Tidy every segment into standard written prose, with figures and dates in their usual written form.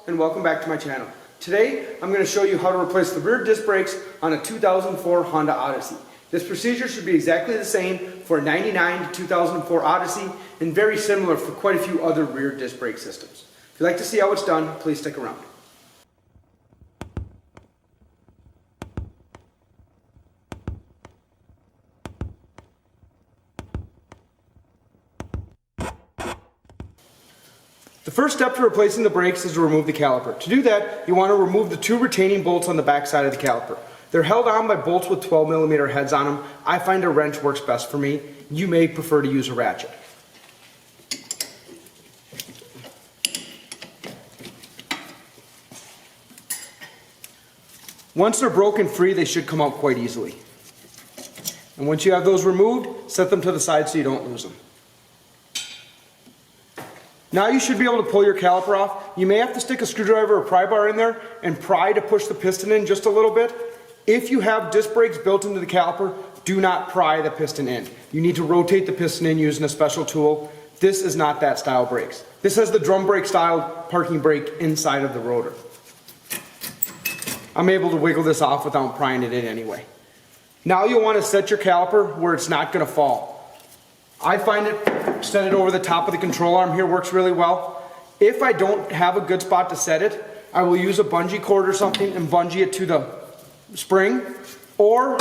and welcome back to my channel. Today I'm going to show you how to replace the rear disc brakes on a 2004 Honda Odyssey. This procedure should be exactly the same for a 99 to 2004 Odyssey and very similar for quite a few other rear disc brake systems. If you'd like to see how it's done, please stick around. The first step to replacing the brakes is to remove the caliper. To do that, you want to remove the two retaining bolts on the back side of the caliper. They're held on by bolts with 12mm heads on them. I find a wrench works best for me. You may prefer to use a ratchet. Once they're broken free, they should come out quite easily. And once you have those removed, set them to the side so you don't lose them. Now you should be able to pull your caliper off. You may have to stick a screwdriver or pry bar in there and pry to push the piston in just a little bit. If you have disc brakes built into the caliper, do not pry the piston in. You need to rotate the piston in using a special tool. This is not that style brakes. This has the drum brake style parking brake inside of the rotor. I'm able to wiggle this off without prying it in anyway. Now you'll want to set your caliper where it's not going to fall. I find set it over the top of the control arm here works really well. If I don't have a good spot to set it, I will use a bungee cord or something and bungee it to the spring. Or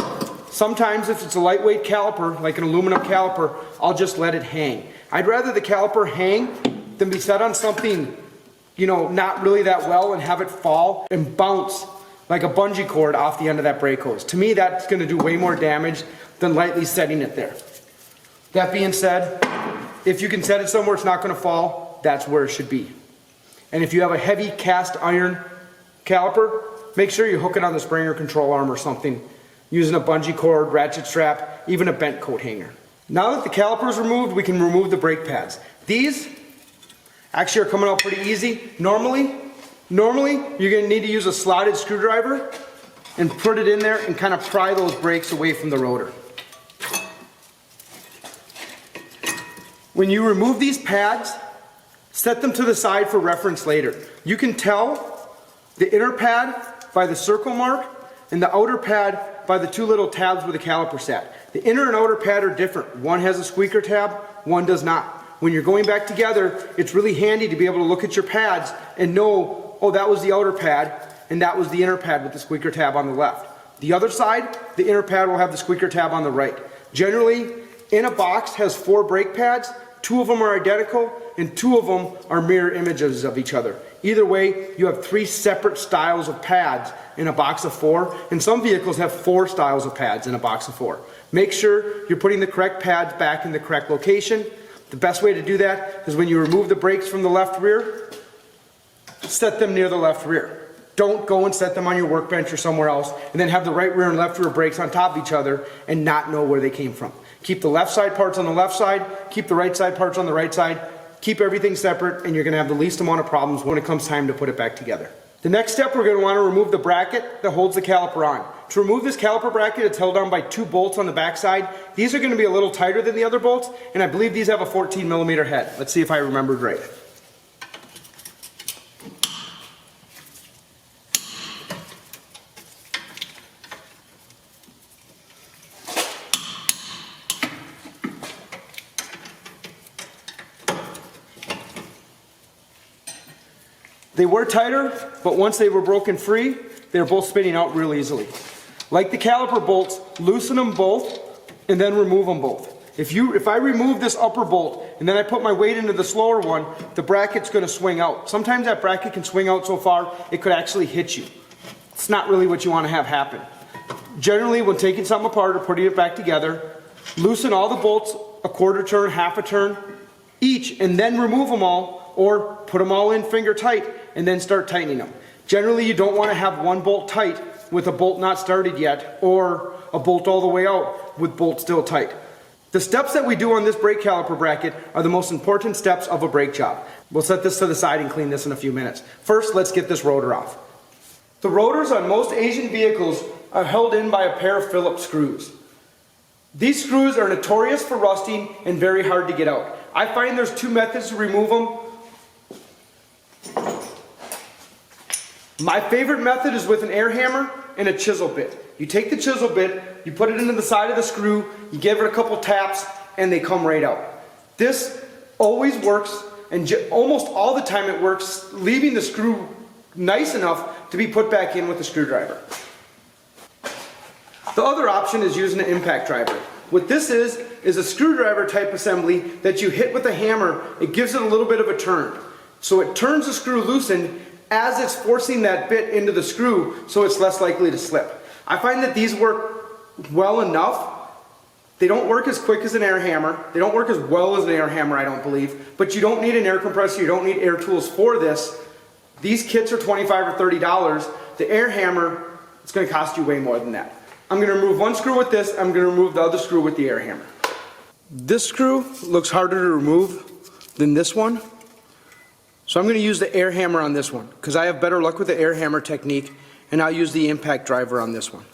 sometimes if it's a lightweight caliper, like an aluminum caliper, I'll just let it hang. I'd rather the caliper hang than be set on something, not really that well and have it fall and bounce like a bungee cord off the end of that brake hose. To me, that's going to do way more damage than lightly setting it there. That being said, if you can set it somewhere it's not going to fall, that's where it should be. And if you have a heavy cast iron caliper, make sure you hook it on the spring or control arm or something, using a bungee cord, ratchet strap, even a bent coat hanger. Now that the caliper is removed, we can remove the brake pads. These actually are coming out pretty easy. Normally you're going to need to use a slotted screwdriver and put it in there and kind of pry those brakes away from the rotor. When you remove these pads, set them to the side for reference later. You can tell the inner pad by the circle mark and the outer pad by the two little tabs where the caliper sat. The inner and outer pad are different. One has a squeaker tab, one does not. When you're going back together, it's really handy to be able to look at your pads and know, oh, that was the outer pad and that was the inner pad with the squeaker tab on the left. The other side, the inner pad will have the squeaker tab on the right. Generally, in a box has 4 brake pads. 2 of them are identical and 2 of them are mirror images of each other. Either way, you have 3 separate styles of pads in a box of 4, and some vehicles have 4 styles of pads in a box of 4. Make sure you're putting the correct pads back in the correct location. The best way to do that is when you remove the brakes from the left rear, set them near the left rear. Don't go and set them on your workbench or somewhere else and then have the right rear and left rear brakes on top of each other and not know where they came from. Keep the left side parts on the left side, keep the right side parts on the right side, keep everything separate, and you're going to have the least amount of problems when it comes time to put it back together. The next step, we're going to want to remove the bracket that holds the caliper on. To remove this caliper bracket, it's held on by 2 bolts on the back side. These are going to be a little tighter than the other bolts, and I believe these have a 14mm head. Let's see if I remembered right. They were tighter, but once they were broken free, they were both spinning out real easily. Like the caliper bolts, loosen them both and then remove them both. If I remove this upper bolt and then I put my weight into the slower one, the bracket's going to swing out. Sometimes that bracket can swing out so far it could actually hit you. It's not really what you want to have happen. Generally, when taking something apart or putting it back together, loosen all the bolts a quarter turn, half a turn each, and then remove them all, or put them all in finger tight and then start tightening them. Generally, you don't want to have one bolt tight with a bolt not started yet, or a bolt all the way out with bolt still tight. The steps that we do on this brake caliper bracket are the most important steps of a brake job. We'll set this to the side and clean this in a few minutes. First, let's get this rotor off. The rotors on most Asian vehicles are held in by a pair of Phillips screws. These screws are notorious for rusting and very hard to get out. I find there's two methods to remove them. My favorite method is with an air hammer and a chisel bit. You take the chisel bit, you put it into the side of the screw, you give it a couple taps, and they come right out. This always works, and almost all the time it works, leaving the screw nice enough to be put back in with a screwdriver. The other option is using an impact driver. What this is a screwdriver type assembly that you hit with a hammer. It gives it a little bit of a turn. So it turns the screw loosened as it's forcing that bit into the screw, so it's less likely to slip. I find that these work well enough. They don't work as quick as an air hammer. They don't work as well as an air hammer, I don't believe. But you don't need an air compressor. You don't need air tools for this. These kits are $25 or $30. The air hammer, it's going to cost you way more than that. I'm going to remove one screw with this. I'm going to remove the other screw with the air hammer. This screw looks harder to remove than this one. So I'm going to use the air hammer on this one because I have better luck with the air hammer technique, and I'll use the impact driver on this one.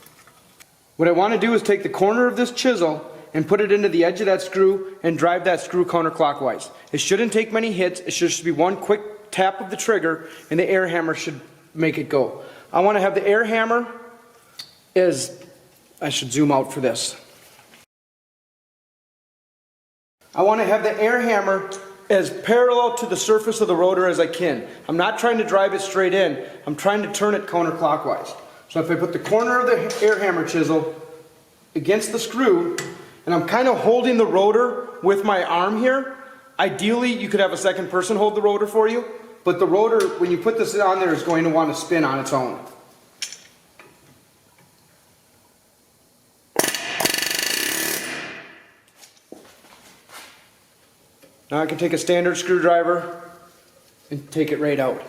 What I want to do is take the corner of this chisel and put it into the edge of that screw and drive that screw counterclockwise. It shouldn't take many hits. It should just be one quick tap of the trigger, and the air hammer should make it go. I want to have the air hammer I should zoom out for this. I want to have the air hammer as parallel to the surface of the rotor as I can. I'm not trying to drive it straight in. I'm trying to turn it counterclockwise. So if I put the corner of the air hammer chisel against the screw, and I'm kind of holding the rotor with my arm here, ideally you could have a second person hold the rotor for you, but the rotor, when you put this on there, is going to want to spin on its own. Now I can take a standard screwdriver and take it right out.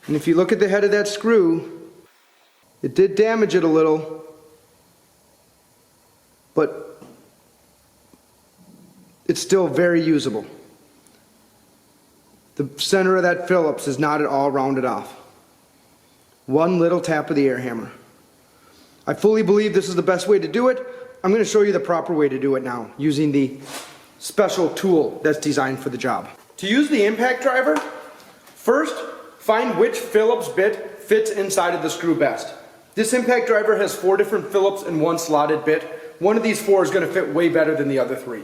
And if you look at the head of that screw, it did damage it a little, but it's still very usable. The center of that Phillips is not at all rounded off. One little tap of the air hammer. I fully believe this is the best way to do it. I'm going to show you the proper way to do it now, using the special tool that's designed for the job. To use the impact driver, first find which Phillips bit fits inside of the screw best. This impact driver has 4 different Phillips and 1 slotted bit. One of these 4 is going to fit way better than the other 3.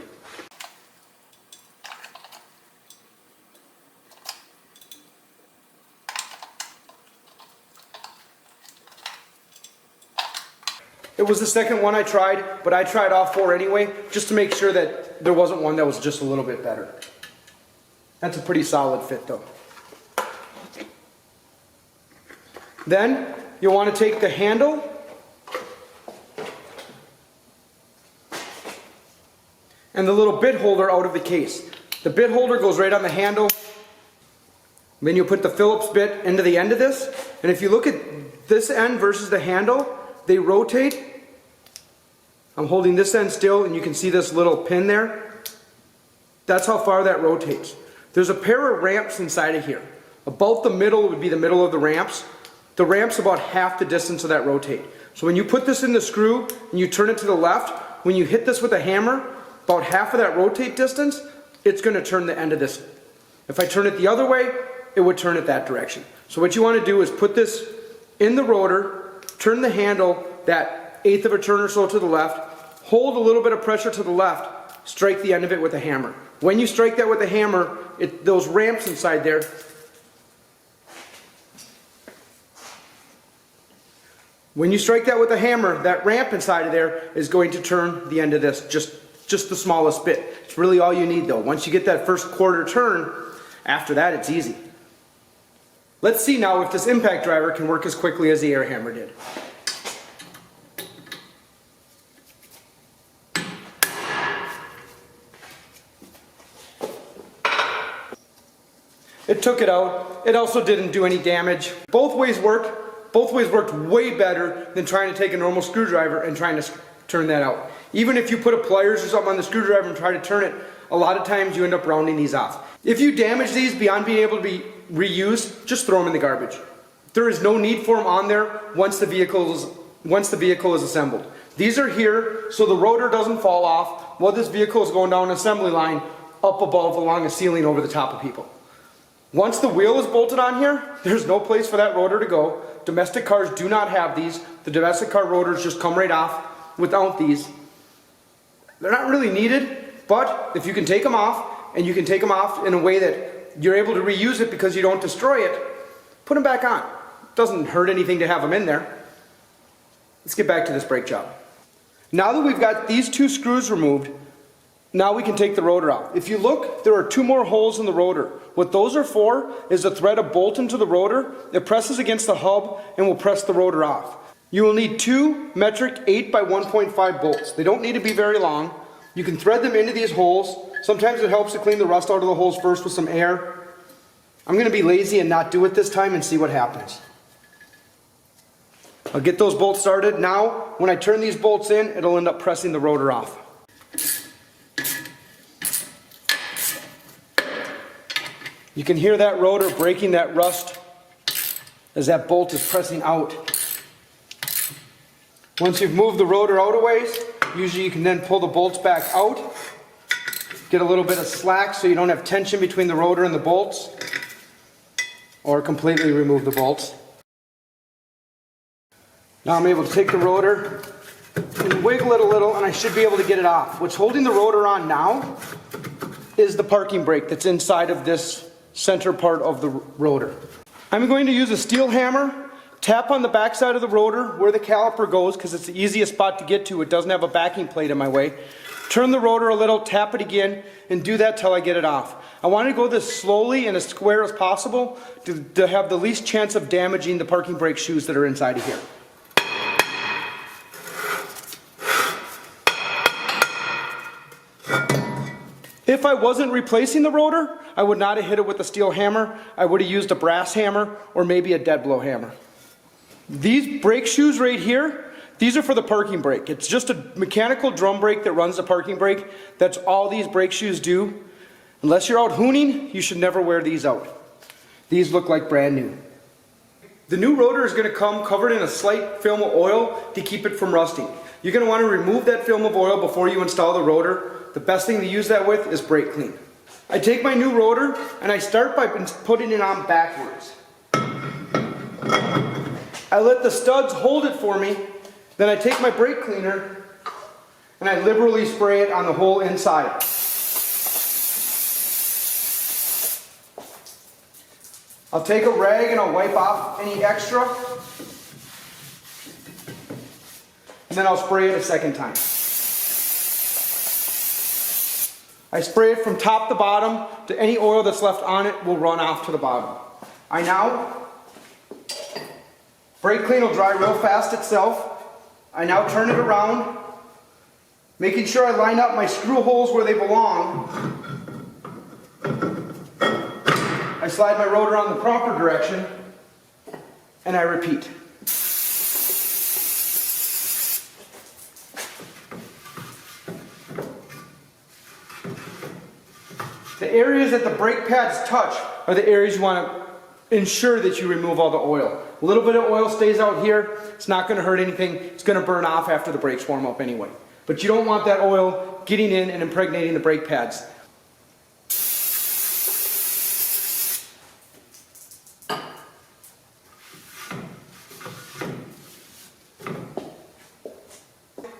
It was the second one I tried, but I tried all 4 anyway, just to make sure that there wasn't one that was just a little bit better. That's a pretty solid fit though. Then you'll want to take the handle and the little bit holder out of the case. The bit holder goes right on the handle. Then you'll put the Phillips bit into the end of this, and if you look at this end versus the handle, they rotate. I'm holding this end still, and you can see this little pin there. That's how far that rotates. There's a pair of ramps inside of here. About the middle would be the middle of the ramps. The ramp's about half the distance of that rotate. So when you put this in the screw and you turn it to the left, when you hit this with a hammer, about half of that rotate distance, it's going to turn the end of this. If I turn it the other way, it would turn it that direction. So what you want to do is put this in the rotor, turn the handle that 1/8 of a turn or so to the left, hold a little bit of pressure to the left, strike the end of it with a hammer. When you strike that with a hammer, those ramps inside there, when you strike that with a hammer, that ramp inside of there is going to turn the end of this, just the smallest bit. It's really all you need though. Once you get that first quarter turn, after that it's easy. Let's see now if this impact driver can work as quickly as the air hammer did. It took it out. It also didn't do any damage. Both ways worked. Both ways worked way better than trying to take a normal screwdriver and trying to turn that out. Even if you put a pliers or something on the screwdriver and try to turn it, a lot of times you end up rounding these off. If you damage these beyond being able to be reused, just throw them in the garbage. There is no need for them on there once the vehicle is assembled. These are here so the rotor doesn't fall off while this vehicle is going down an assembly line up above along a ceiling over the top of people. Once the wheel is bolted on here, there's no place for that rotor to go. Domestic cars do not have these. The domestic car rotors just come right off without these. They're not really needed, but if you can take them off, and you can take them off in a way that you're able to reuse it because you don't destroy it, put them back on. It doesn't hurt anything to have them in there. Let's get back to this brake job. Now that we've got these two screws removed, now we can take the rotor out. If you look, there are two more holes in the rotor. What those are for is to thread a bolt into the rotor. It presses against the hub and will press the rotor off. You will need two metric 8 by 1.5 bolts. They don't need to be very long. You can thread them into these holes. Sometimes it helps to clean the rust out of the holes first with some air. I'm going to be lazy and not do it this time and see what happens. I'll get those bolts started. Now, when I turn these bolts in, it'll end up pressing the rotor off. You can hear that rotor breaking that rust as that bolt is pressing out. Once you've moved the rotor out a ways, usually you can then pull the bolts back out. Get a little bit of slack so you don't have tension between the rotor and the bolts. Or completely remove the bolts. Now I'm able to take the rotor and wiggle it a little, and I should be able to get it off. What's holding the rotor on now is the parking brake that's inside of this center part of the rotor. I'm going to use a steel hammer, tap on the back side of the rotor where the caliper goes because it's the easiest spot to get to. It doesn't have a backing plate in my way. Turn the rotor a little, tap it again, and do that till I get it off. I want to go this slowly and as square as possible to have the least chance of damaging the parking brake shoes that are inside of here. If I wasn't replacing the rotor, I would not have hit it with a steel hammer. I would have used a brass hammer or maybe a dead blow hammer. These brake shoes right here, these are for the parking brake. It's just a mechanical drum brake that runs the parking brake. That's all these brake shoes do. Unless you're out hooning, you should never wear these out. These look like brand new. The new rotor is going to come covered in a slight film of oil to keep it from rusting. You're going to want to remove that film of oil before you install the rotor. The best thing to use that with is brake clean. I take my new rotor and I start by putting it on backwards. I let the studs hold it for me, then I take my brake cleaner and I liberally spray it on the whole inside. I'll take a rag and I'll wipe off any extra, and then I'll spray it a second time. I spray it from top to bottom, to any oil that's left on it will run off to the bottom. Brake clean will dry real fast itself. I now turn it around, making sure I line up my screw holes where they belong. I slide my rotor on the proper direction, and I repeat. The areas that the brake pads touch are the areas you want to ensure that you remove all the oil. A little bit of oil stays out here. It's not going to hurt anything. It's going to burn off after the brakes warm up anyway. But you don't want that oil getting in and impregnating the brake pads.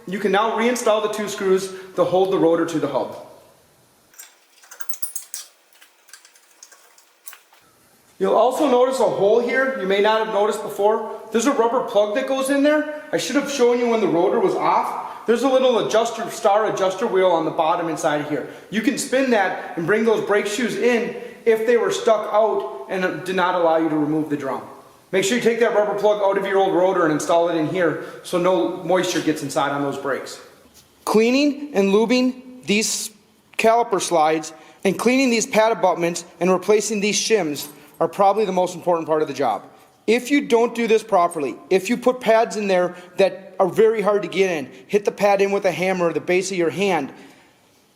You can now reinstall the two screws to hold the rotor to the hub. You'll also notice a hole here you may not have noticed before. There's a rubber plug that goes in there. I should have shown you when the rotor was off. There's a little star adjuster wheel on the bottom inside of here. You can spin that and bring those brake shoes in if they were stuck out and did not allow you to remove the drum. Make sure you take that rubber plug out of your old rotor and install it in here so no moisture gets inside on those brakes. Cleaning and lubing these caliper slides and cleaning these pad abutments and replacing these shims are probably the most important part of the job. If you don't do this properly, if you put pads in there that are very hard to get in, hit the pad in with a hammer or the base of your hand,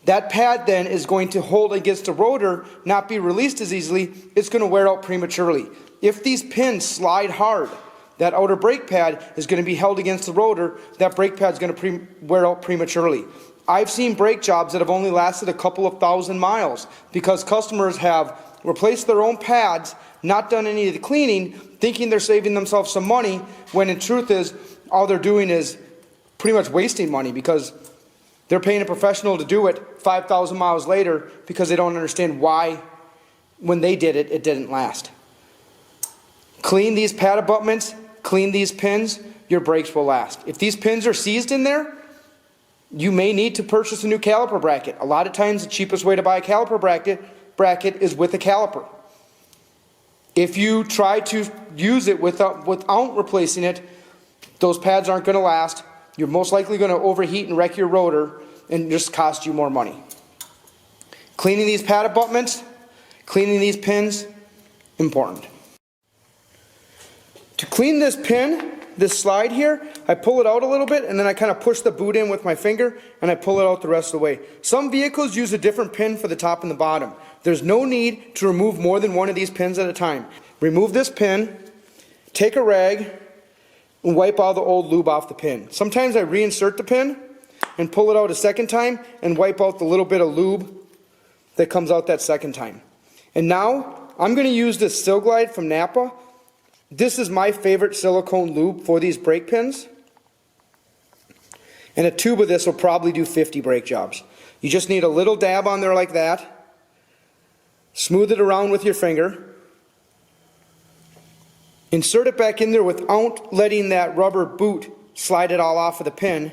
that pad then is going to hold against the rotor, not be released as easily. It's going to wear out prematurely. If these pins slide hard, that outer brake pad is going to be held against the rotor. That brake pad is going to wear out prematurely. I've seen brake jobs that have only lasted a couple of thousand miles because customers have replace their own pads, not done any of the cleaning, thinking they're saving themselves some money, when in truth is, all they're doing is pretty much wasting money because they're paying a professional to do it 5,000 miles later because they don't understand why, when they did it, it didn't last. Clean these pad abutments, clean these pins, your brakes will last. If these pins are seized in there, you may need to purchase a new caliper bracket. A lot of times the cheapest way to buy a caliper bracket is with a caliper. If you try to use it without replacing it, those pads aren't going to last. You're most likely going to overheat and wreck your rotor and just cost you more money. Cleaning these pad abutments, cleaning these pins, important. To clean this pin, this slide here, I pull it out a little bit and then I kind of push the boot in with my finger and I pull it out the rest of the way. Some vehicles use a different pin for the top and the bottom. There's no need to remove more than one of these pins at a time. Remove this pin, take a rag, and wipe all the old lube off the pin. Sometimes I reinsert the pin and pull it out a second time and wipe out the little bit of lube that comes out that second time. And now I'm going to use this Sil Glide from Napa. This is my favorite silicone lube for these brake pins. And a tube of this will probably do 50 brake jobs. You just need a little dab on there like that. Smooth it around with your finger. Insert it back in there without letting that rubber boot slide it all off of the pin.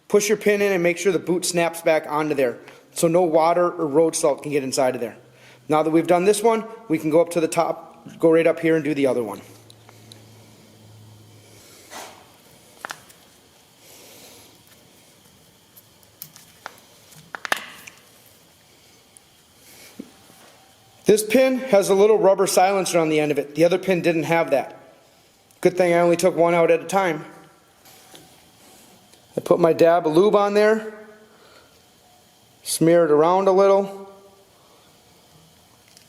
Push your pin in and make sure the boot snaps back onto there so no water or road salt can get inside of there. Now that we've done this one, we can go up to the top, go right up here and do the other one. This pin has a little rubber silencer on the end of it. The other pin didn't have that. Good thing I only took one out at a time. I put my dab of lube on there, smear it around a little,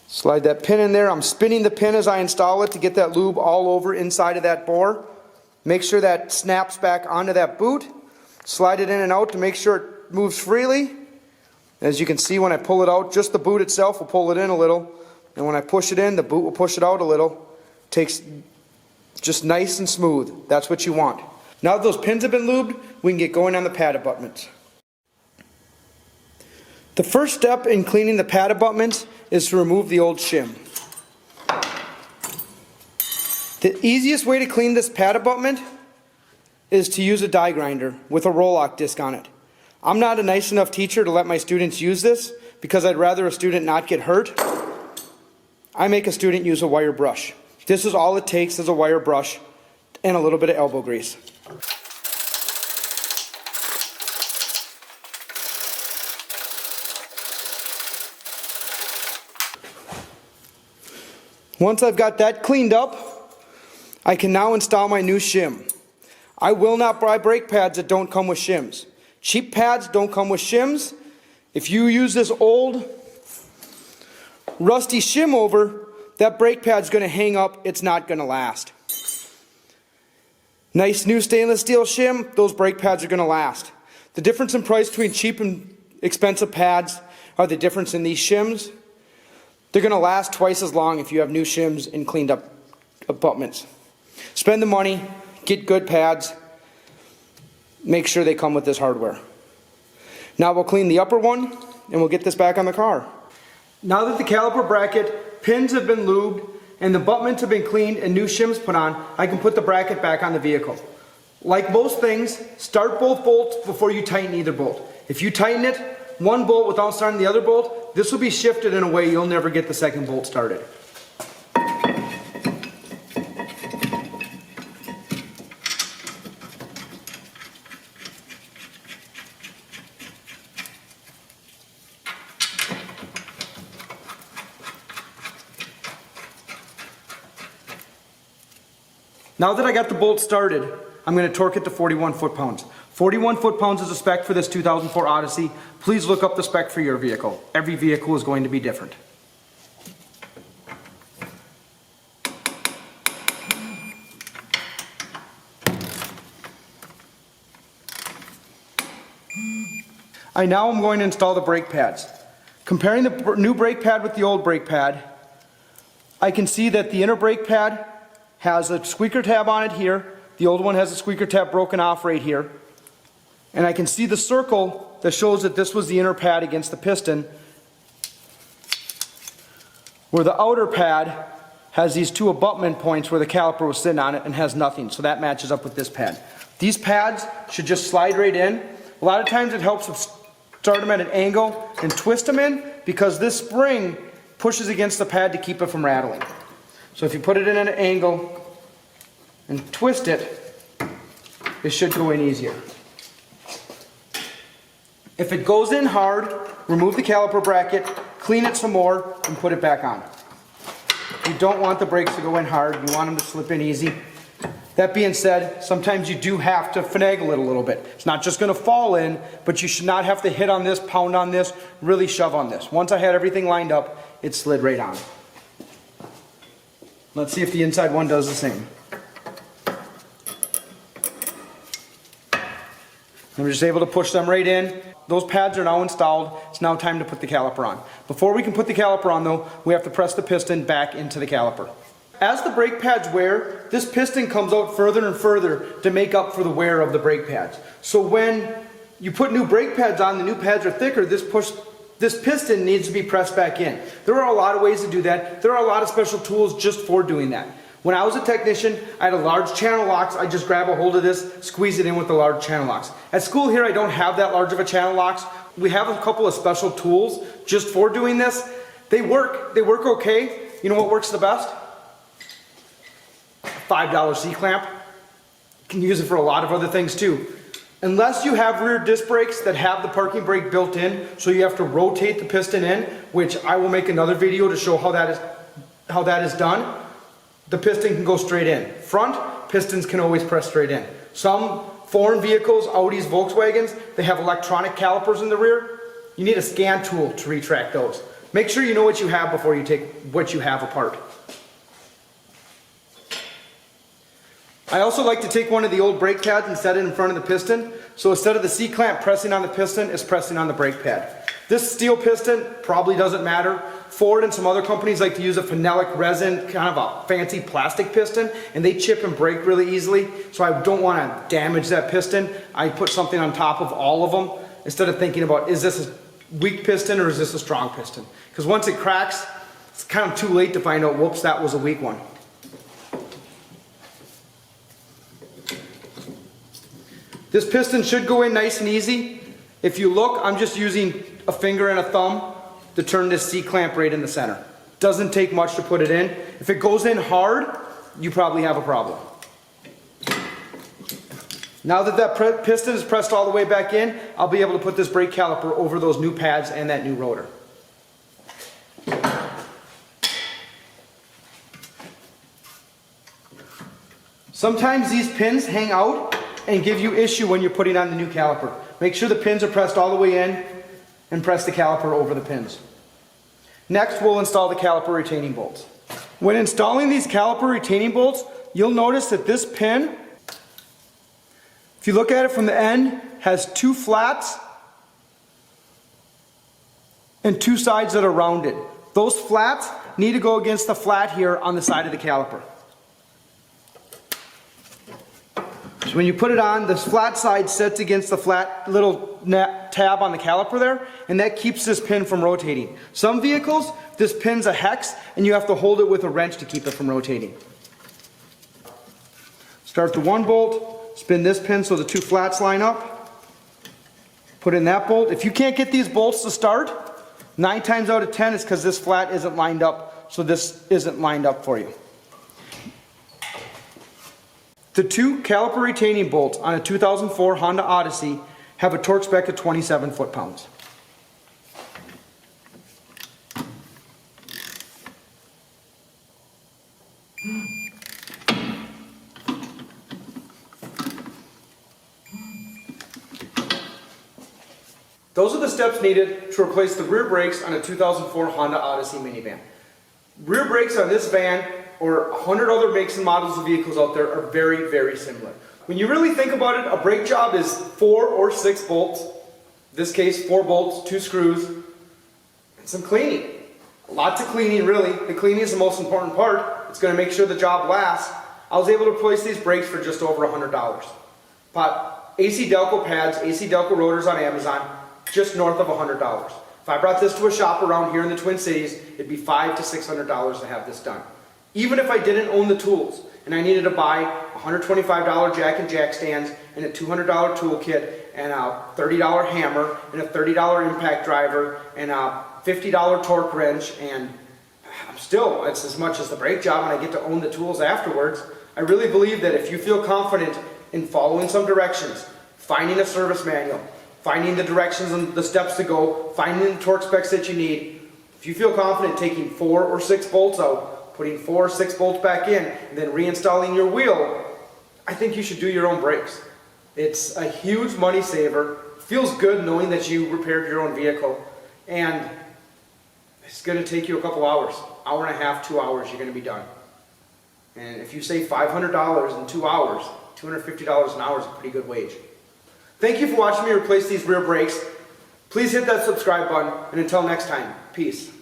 slide that pin in there. I'm spinning the pin as I install it to get that lube all over inside of that bore. Make sure that snaps back onto that boot. Slide it in and out to make sure it moves freely. As you can see, when I pull it out, just the boot itself will pull it in a little, and when I push it in, the boot will push it out a little. Takes just nice and smooth. That's what you want. Now that those pins have been lubed, we can get going on the pad abutments. The first step in cleaning the pad abutments is to remove the old shim. The easiest way to clean this pad abutment is to use a die grinder with a roll-lock disc on it. I'm not a nice enough teacher to let my students use this because I'd rather a student not get hurt. I make a student use a wire brush. This is all it takes is a wire brush and a little bit of elbow grease. Once I've got that cleaned up, I can now install my new shim. I will not buy brake pads that don't come with shims. Cheap pads don't come with shims. If you use this old rusty shim over, that brake pad's going to hang up. It's not going to last. Nice new stainless steel shim, those brake pads are going to last. The difference in price between cheap and expensive pads are the difference in these shims. They're going to last twice as long if you have new shims and cleaned up abutments. Spend the money, get good pads, make sure they come with this hardware. Now we'll clean the upper one and we'll get this back on the car. Now that the caliper bracket pins have been lubed and the abutments have been cleaned and new shims put on, I can put the bracket back on the vehicle. Like most things, start both bolts before you tighten either bolt. If you tighten it, one bolt without starting the other bolt, this will be shifted in a way you'll never get the second bolt started. Now that I got the bolt started, I'm going to torque it to 41 foot-pounds. 41 foot-pounds is a spec for this 2004 Odyssey. Please look up the spec for your vehicle. Every vehicle is going to be different. Now I'm going to install the brake pads. Comparing the new brake pad with the old brake pad, I can see that the inner brake pad has a squeaker tab on it here. The old one has a squeaker tab broken off right here. And I can see the circle that shows that this was the inner pad against the piston, where the outer pad has these two abutment points where the caliper was sitting on it and has nothing. So that matches up with this pad. These pads should just slide right in. A lot of times it helps to start them at an angle and twist them in, because this spring pushes against the pad to keep it from rattling. So if you put it in at an angle and twist it, it should go in easier. If it goes in hard, remove the caliper bracket, clean it some more, and put it back on. You don't want the brakes to go in hard, you want them to slip in easy. That being said, sometimes you do have to finagle it a little bit. It's not just going to fall in, but you should not have to hit on this, pound on this, really shove on this. Once I had everything lined up, it slid right on. Let's see if the inside one does the same. I'm just able to push them right in. Those pads are now installed. It's now time to put the caliper on. Before we can put the caliper on though, we have to press the piston back into the caliper. As the brake pads wear, this piston comes out further and further to make up for the wear of the brake pads. So when you put new brake pads on, the new pads are thicker, this piston needs to be pressed back in. There are a lot of ways to do that. There are a lot of special tools just for doing that. When I was a technician, I had a large channel locks. I just grab a hold of this, squeeze it in with the large channel locks. At school here, I don't have that large of a channel locks. We have a couple of special tools just for doing this. They work okay. You know what works the best? $5 C-clamp. You can use it for a lot of other things too. Unless you have rear disc brakes that have the parking brake built in, so you have to rotate the piston in, which I will make another video to show how that is done. The piston can go straight in. Front, pistons can always press straight in. Some foreign vehicles, Audis, Volkswagens, they have electronic calipers in the rear. You need a scan tool to retract those. Make sure you know what you have before you take what you have apart. I also like to take one of the old brake pads and set it in front of the piston. So instead of the C-clamp pressing on the piston, it's pressing on the brake pad. This steel piston probably doesn't matter. Ford and some other companies like to use a phenolic resin, kind of a fancy plastic piston, and they chip and break really easily. So I don't want to damage that piston. I put something on top of all of them instead of thinking about, is this a weak piston or is this a strong piston? Because once it cracks, it's kind of too late to find out, whoops, that was a weak one. This piston should go in nice and easy. If you look, I'm just using a finger and a thumb to turn this C-clamp right in the center. Doesn't take much to put it in. If it goes in hard, you probably have a problem. Now that piston is pressed all the way back in, I'll be able to put this brake caliper over those new pads and that new rotor. Sometimes these pins hang out and give you issue when you're putting on the new caliper. Make sure the pins are pressed all the way in and press the caliper over the pins. Next, we'll install the caliper retaining bolts. When installing these caliper retaining bolts, you'll notice that this pin, if you look at it from the end, has two flats and two sides that are rounded. Those flats need to go against the flat here on the side of the caliper. So when you put it on, this flat side sits against the flat little tab on the caliper there, and that keeps this pin from rotating. Some vehicles, this pin's a hex, and you have to hold it with a wrench to keep it from rotating. Start the one bolt, spin this pin so the two flats line up, put in that bolt. If you can't get these bolts to start, 9 times out of 10 it's because this flat isn't lined up, so this isn't lined up for you. The two caliper retaining bolts on a 2004 Honda Odyssey have a torque spec of 27 foot-pounds. Those are the steps needed to replace the rear brakes on a 2004 Honda Odyssey Minivan. Rear brakes on this van or 100 other makes and models of vehicles out there are very, very similar. When you really think about it, a brake job is 4 or 6 bolts. In this case, 4 bolts, 2 screws, and some cleaning. Lots of cleaning, really. The cleaning is the most important part. It's going to make sure the job lasts. I was able to replace these brakes for just over $100. Bought AC Delco pads, AC Delco rotors on Amazon, just north of $100. If I brought this to a shop around here in the Twin Cities, it'd be $500 to $600 to have this done. Even if I didn't own the tools and I needed to buy $125 jack and jack stands and a $200 tool kit and a $30 hammer and a $30 impact driver and a $50 torque wrench, and it's as much as the brake job and I get to own the tools afterwards. I really believe that if you feel confident in following some directions, finding a service manual, finding the directions and the steps to go, finding the torque specs that you need, if you feel confident taking 4 or 6 bolts out, putting 4 or 6 bolts back in, and then reinstalling your wheel, I think you should do your own brakes. It's a huge money saver. Feels good knowing that you repaired your own vehicle, and it's going to take you a couple hours, hour and a half, 2 hours, you're going to be done. And if you save $500 in 2 hours, $250 an hour is a pretty good wage. Thank you for watching me replace these rear brakes. Please hit that subscribe button, and until next time, peace.